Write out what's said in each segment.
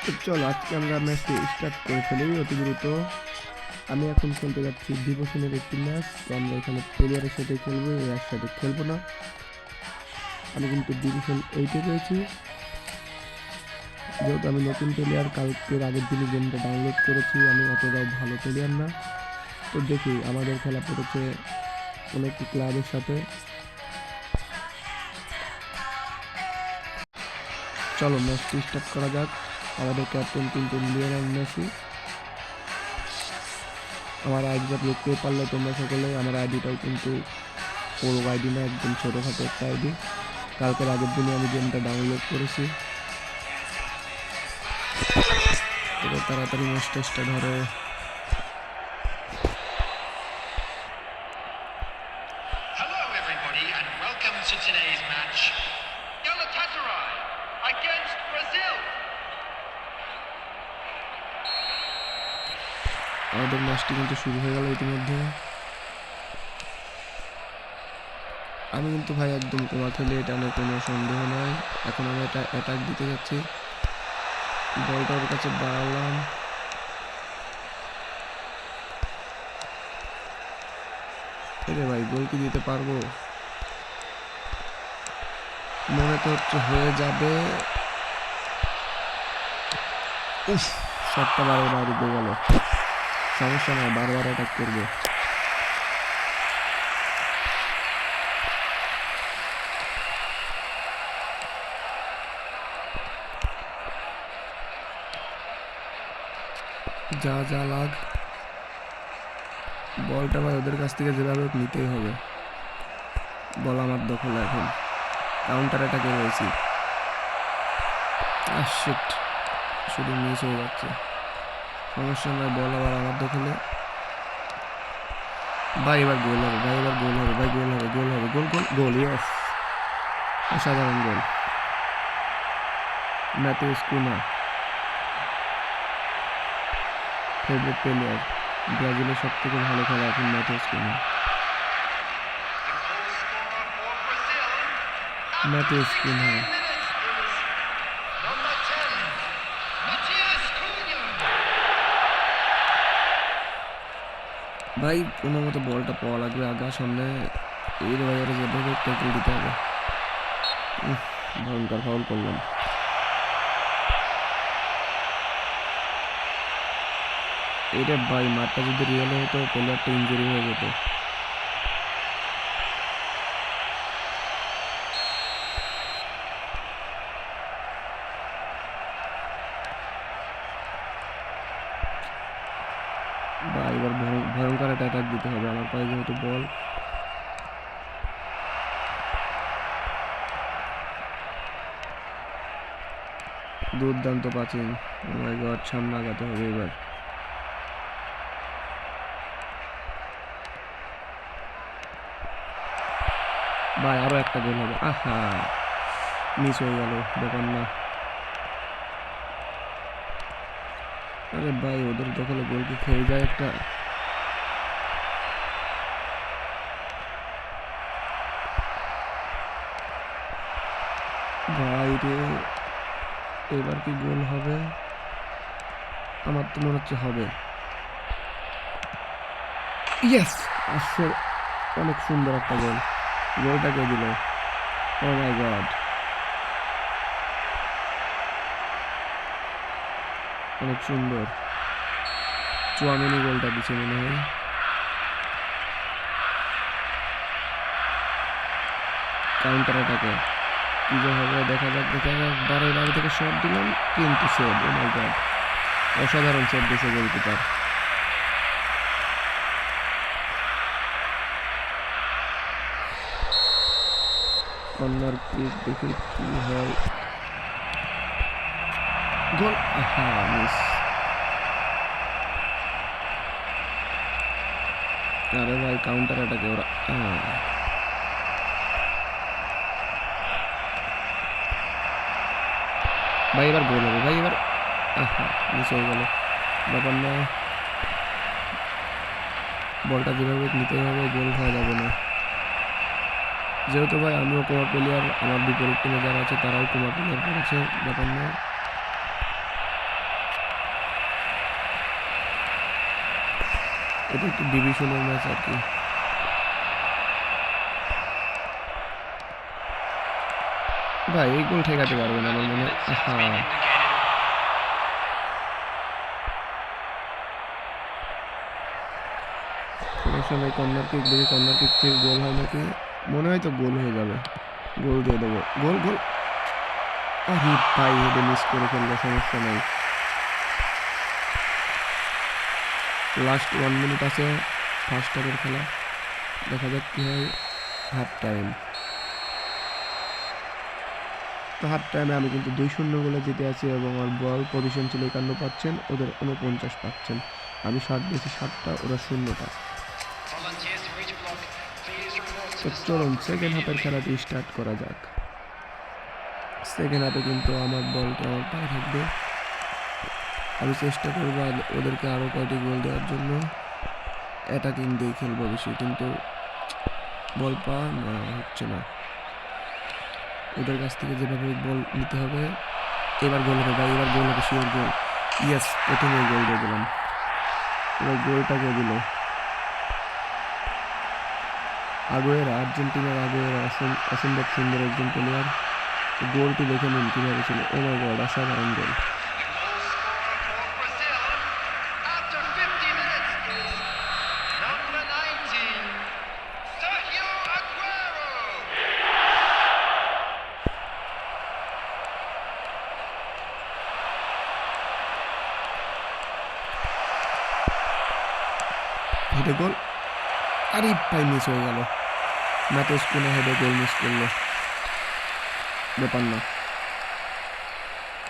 তো চলো আজকে আমরা ম্যাচটি স্টার্ট করে ফেলি অতি দ্রুত। আমি এখন খেলতে যাচ্ছি ডিভোশনের একটি ম্যাচ। তো আমরা এখানে প্লেয়ারের সাথে খেলবো, এর সাথে খেলবো না। আমি কিন্তু ডিভিশন 8-এ রয়েছি। যেহেতু আমি নতুন প্লেয়ার, কালকের আগের দিনই গেমটা ডাউনলোড করেছি, আমি অতটাও ভালো প্লেয়ার না। তো দেখি আমাদের খেলা পড়েছে কোনো একটি ক্লাবের সাথে। চলো ম্যাচটি স্টার্ট করা যাক। আমাদের ক্যাপ্টেন কিন্তু লিওনেল মেসি। আমার আইডিটা দেখতে পারলে তোমরা সকলে, আমার আইডিটাও কিন্তু বড় আইডি না, একদম ছোটোখাটো একটা আইডি। কালকের আগের দিনে আমি গেমটা ডাউনলোড করেছি। এবার তাড়াতাড়ি ম্যাচটা ধরো। Hello everybody and welcome to today's match. Galatasaray against Brazil. আমাদের ম্যাচটি কিন্তু শুরু হয়ে গেল ইতিমধ্যে। আমি কিন্তু ভাই একদম কোমা খেলে, এটা নিয়ে কোনো সন্দেহ নয়। এখন আমি এটা অ্যাটাক দিতে যাচ্ছি, বলটা ওর কাছে বাড়ালাম। এরে ভাই গোল কি দিতে পারবো? মনে তো হচ্ছে হয়ে যাবে। উফ, শটটা বারবার বাইরে দিয়ে গেল। সমস্যা নয়, বারবার অ্যাটাক করবো। যা যা লাগ, বলটা ভাই ওদের কাছ থেকে যেভাবে নিতেই হবে। বল আমার দখলে, এখন কাউন্টার অ্যাটাকে রয়েছি। শিট, শুধু মিস হয়ে যাচ্ছে। সমস্যা নয়, বল আবার আমার দখলে। ভাই এবার গোল হবে, ভাই এবার গোল হবে, ভাই গোল হবে, গোল হবে, গোল গোল গোল, ইয়েস! অসাধারণ গোল। ম্যাথিউস কুনা, ফেভারিট প্লেয়ার, ব্রাজিলের সব থেকে ভালো খেলা এখন ম্যাথিউস কুনা। ম্যাথিউস কুনা, Number 10, Matías Cunha. ভাই কোনো মতো বলটা পাওয়া লাগবে আগা সামনে। এর বাইরে যেভাবে ট্যাকল দিতে হবে। ভয়ঙ্কর ফাউল করলাম। এটা ভাই মাঠটা যদি রিয়েল হতো, প্লেয়ারটা ইঞ্জুরি হয়ে যেত। বা এবার ভয়ঙ্কর একটা অ্যাটাক দিতে হবে আমার পায়ে, যেহেতু বল। দুর্দান্ত পাচিং, ও মাই গড, সামনে আগাতে হবে এবার। ভাই আরো একটা গোল হবে। আহা, মিস হয়ে গেল, ব্যাপার না। আরে ভাই ওদের দখলে গোল কি খেয়ে যায় একটা। ভাই রে, এবার কি গোল হবে? আমার তো মনে হচ্ছে হবে। ইয়েস! আসলে অনেক সুন্দর একটা গোল। গোলটা কে দিল? ও মাই গড, অনেক সুন্দর। চুয়ামেনি গোলটা দিচ্ছে মনে হয়। কাউন্টার অ্যাটাকে কি যে হবে দেখা যাক, দেখা যাক। বাড়ি থেকে শট দিলাম, কিন্তু সেভ। ও মাই গড, অসাধারণ সেভ দিয়েছে গোলকিপার। কর্নার কিক, দেখি কি হয়। গোল! আহা, মিস। আরে ভাই কাউন্টার অ্যাটাকে ওরা। ভাই এবার গোল হবে, ভাই এবার। আহা, মিস হয়ে গেল, ব্যাপার না। বলটা যেভাবে নিতে হবে, গোল খাওয়া যাবে না। যেহেতু ভাই আমিও কোমা প্লেয়ার, আমার বিপরীত টিমে যারা আছে তারাও কোমা প্লেয়ার করেছে, ব্যাপার না। এটা একটু ডিভিশনের ম্যাচ আর কি। ভাই এই গোল ঠেকাতে পারবে না আমার মনে হয়। হ্যাঁ, সমস্যা নেই, কর্নার কিক দেখি, কর্নার কিক থেকে গোল হয় নাকি। মনে হয় তো গোল হয়ে যাবে, গোল দিয়ে দেবো। গোল গোল, আরে ভাই হেডে মিস করে ফেললো, সমস্যা নাই। লাস্ট 1 মিনিট আছে ফার্স্ট হাফের খেলা, দেখা যাক কী হয়। হাফ টাইম, তো হাফ টাইমে আমি কিন্তু 2-0 গোলে জিতে আছি এবং আমার বল পজিশন ছিল 51 পাচ্ছেন, ওদের 49 পাচ্ছেন। আমি 60 দিয়েছি 60টা, ওরা 0টা। তো চলুন সেকেন্ড হাফের খেলাটি স্টার্ট করা যাক। সেকেন্ড হাফে কিন্তু আমার বলটা আমার পায়ে থাকবে, আমি চেষ্টা করবো ওদেরকে আরও কয়টি গোল দেওয়ার জন্য। অ্যাটাকিং দিয়ে খেলবো বেশি, কিন্তু বল পাওয়া না হচ্ছে না। ওদের কাছ থেকে যেভাবে বল নিতে হবে। এবার গোল হবে ভাই, এবার গোল হবে, শিওর গোল। ইয়েস, প্রথমে গোল দিয়ে দিলাম। এবার গোলটাকে দিল আগুয়েরা, আর্জেন্টিনার আগুয়েরা, অসম্ভব সুন্দর একজন প্লেয়ার। গোলটি দেখে নিন কীভাবে ছিল, ও মাই গড, অসাধারণ গোল। হেডে গোল, আরে ভাই মিস হয়ে গেল। ম্যাথেস কুনা হেডে গোল মিস করলো, ব্যাপার না,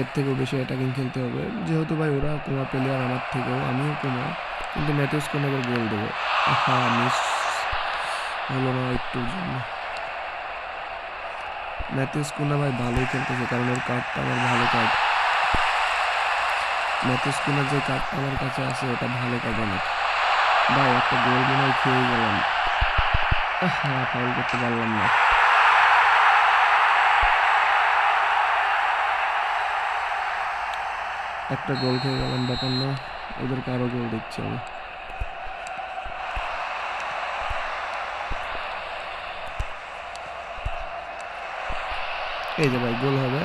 এর থেকেও বেশি অ্যাটাকিং খেলতে হবে, যেহেতু ভাই ওরা কমা প্লেয়ার আমার থেকেও, আমিও কমা, কিন্তু ম্যাথেস কুনা এবার গোল দেবে। হ্যাঁ, মিস হলো না একটুর জন্য। ম্যাথেস কুনা ভাই ভালোই খেলতেছে, কারণ ওর কার্ডটা আমার ভালো কার্ড। ম্যাথেস কুনার যে কার্ডটা আমার কাছে আছে ওটা ভালো কার্ড অনেক। ভাই একটা গোল মনে হয় খেয়ে গেলাম। হ্যাঁ, ফাউল করতে পারলাম না। একটা গোল খেয়ে গেলাম, ব্যাপার না, ওদেরকে আরো গোল দিচ্ছি আমি। এই যে ভাই গোল হবে।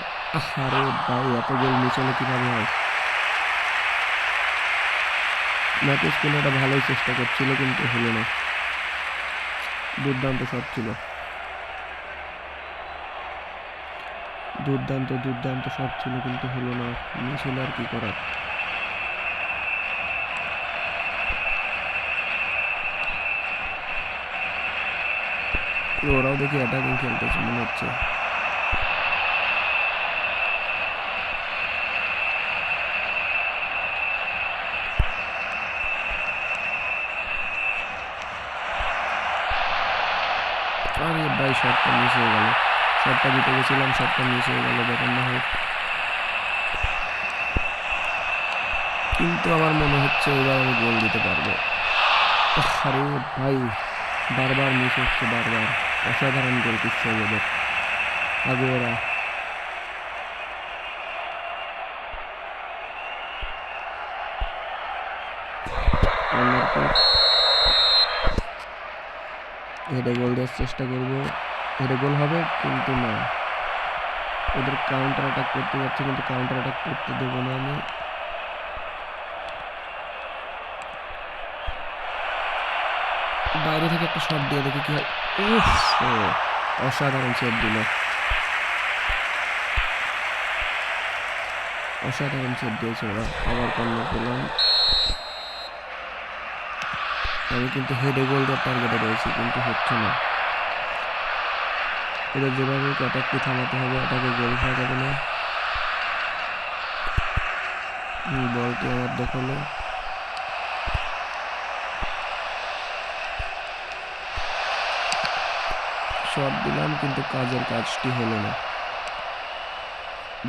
আরে ভাই এত গোল মিস হলে কিভাবে হয়। ম্যাথেস কুনাটা ভালোই চেষ্টা করছিল কিন্তু হলো না। দুর্দান্ত শট ছিল, দুর্দান্ত দুর্দান্ত শট ছিল, কিন্তু হলো না, মিস হলো আর কি করার। ওরাও দেখি অ্যাটাকিং খেলতেছে মনে হচ্ছে। আরে ভাই শটটা মিস হয়ে গেল, শটটা জিতে গেছিলাম, শটটা মিস হয়ে গেল, ব্যাপার না হোক। কিন্তু আমার মনে হচ্ছে এবার আমি গোল দিতে পারবো। আরে ভাই বারবার মিস হচ্ছে, বারবার। অসাধারণ গোল করছে ওদের আগুয়েরা। হেডে গোল দেওয়ার চেষ্টা করবো, হেডে গোল হবে কিন্তু না। ওদের কাউন্টার অ্যাটাক করতে যাচ্ছে, কিন্তু কাউন্টার অ্যাটাক করতে দেবো না আমি। বাইরে থেকে একটা শট দিয়ে দেখি কি হয়। উফ, অসাধারণ সেভ দিল, অসাধারণ সেভ দিয়েছে ওরা। আবার কর্নার পেলাম, আমি কিন্তু হেডে গোল দেওয়ার টার্গেটে রয়েছি, কিন্তু হচ্ছে না। ওদের যেভাবে অ্যাটাকটি থামাতে হবে, অ্যাটাকে গোল খাওয়া যাবে না। বলটি আমার দখলে, শট দিলাম কিন্তু কাজের কাজটি হলো না।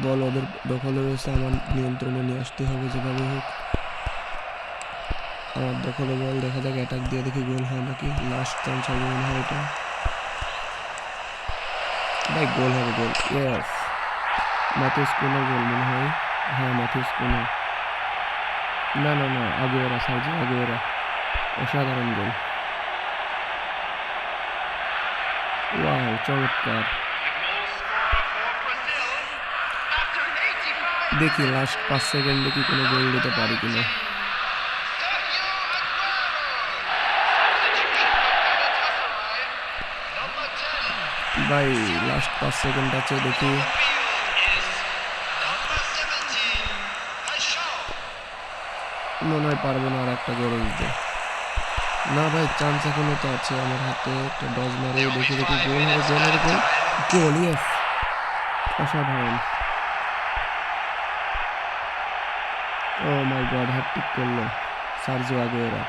বল ওদের দখলে রয়েছে, আমার নিয়ন্ত্রণে নিয়ে আসতে হবে যেভাবে হোক। আমার দখলে বল, দেখা যাক অ্যাটাক দিয়ে দেখি গোল হয় নাকি। লাস্ট চান্স হবে মনে হয় এটা, ভাই গোল হবে, গোল। ইয়েস, ম্যাথিউস কুনার গোল মনে হয়। হ্যাঁ ম্যাথিউস কুনা, না না না, আগুয়েরা, সার্জি আগুয়েরা। অসাধারণ গোল। ওয়াও, চমৎকার। দেখি লাস্ট 5 সেকেন্ডে কি কোনো গোল দিতে পারি কিনা। ভাই লাস্ট 5 সেকেন্ড আছে, দেখি। মনে হয় পারবো না আর একটা গোল দিতে। না ভাই, চান্স এখনো তো আছে আমার হাতে। একটা ডজ মারে দেখি দেখি গোল হবে, গোল হবে, গোল, গোল, ইয়েস। অসাধারণ। ও মাই গড, হ্যাটট্রিক করলো সার্জিও আগুয়েরো।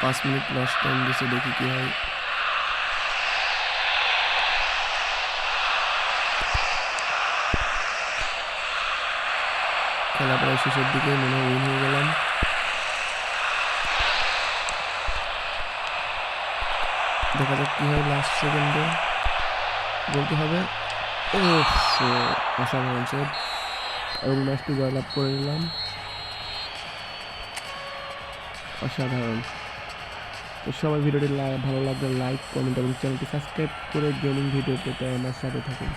পাঁচ মিনিট লাস্ট টাইম দিছে, দেখি কি হয়। খেলা প্রায় শেষের দিকে, মনে হয় উইন হয়ে গেলাম। দেখা যাক কি হয় লাস্ট সেকেন্ডে। বলতে হবে। ও অসাধারণ সেভ, এবং ম্যাচটি জয়লাভ করে নিলাম। অসাধারণ। তো সবাই ভিডিওটি ভালো লাগলে লাইক, কমেন্ট এবং চ্যানেলটি সাবস্ক্রাইব করে গেমিং ভিডিও পেতে আমার সাথে থাকুন।